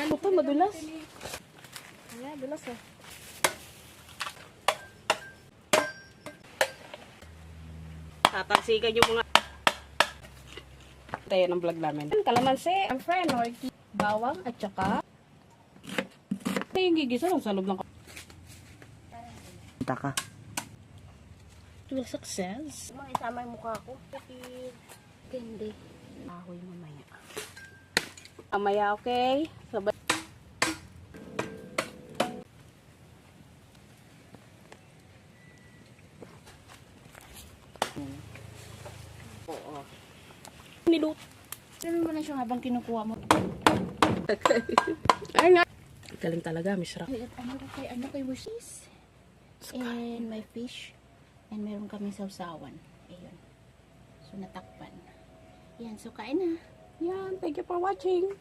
Ito, madulas. Ayan, dulas eh. Tatansikan yung mga tayo ng vlog namin. Kalamansi, ang friend, or bawang, at saka yung gigisa lang sa loob ng Taka. to success. Mga isama yung mukha ko. Hindi. Ahoy mamaya. Mamaya, okay? Sabay. Oo. Nilut. Ganun mo na siya habang kinukuha mo. Ay nga. Galing talaga, Miss Rock. Ano kay wishes? And my fish. And meron kami sausawan. Ayun. So, natakpan. Yan, so kain na. Yan, thank you for watching.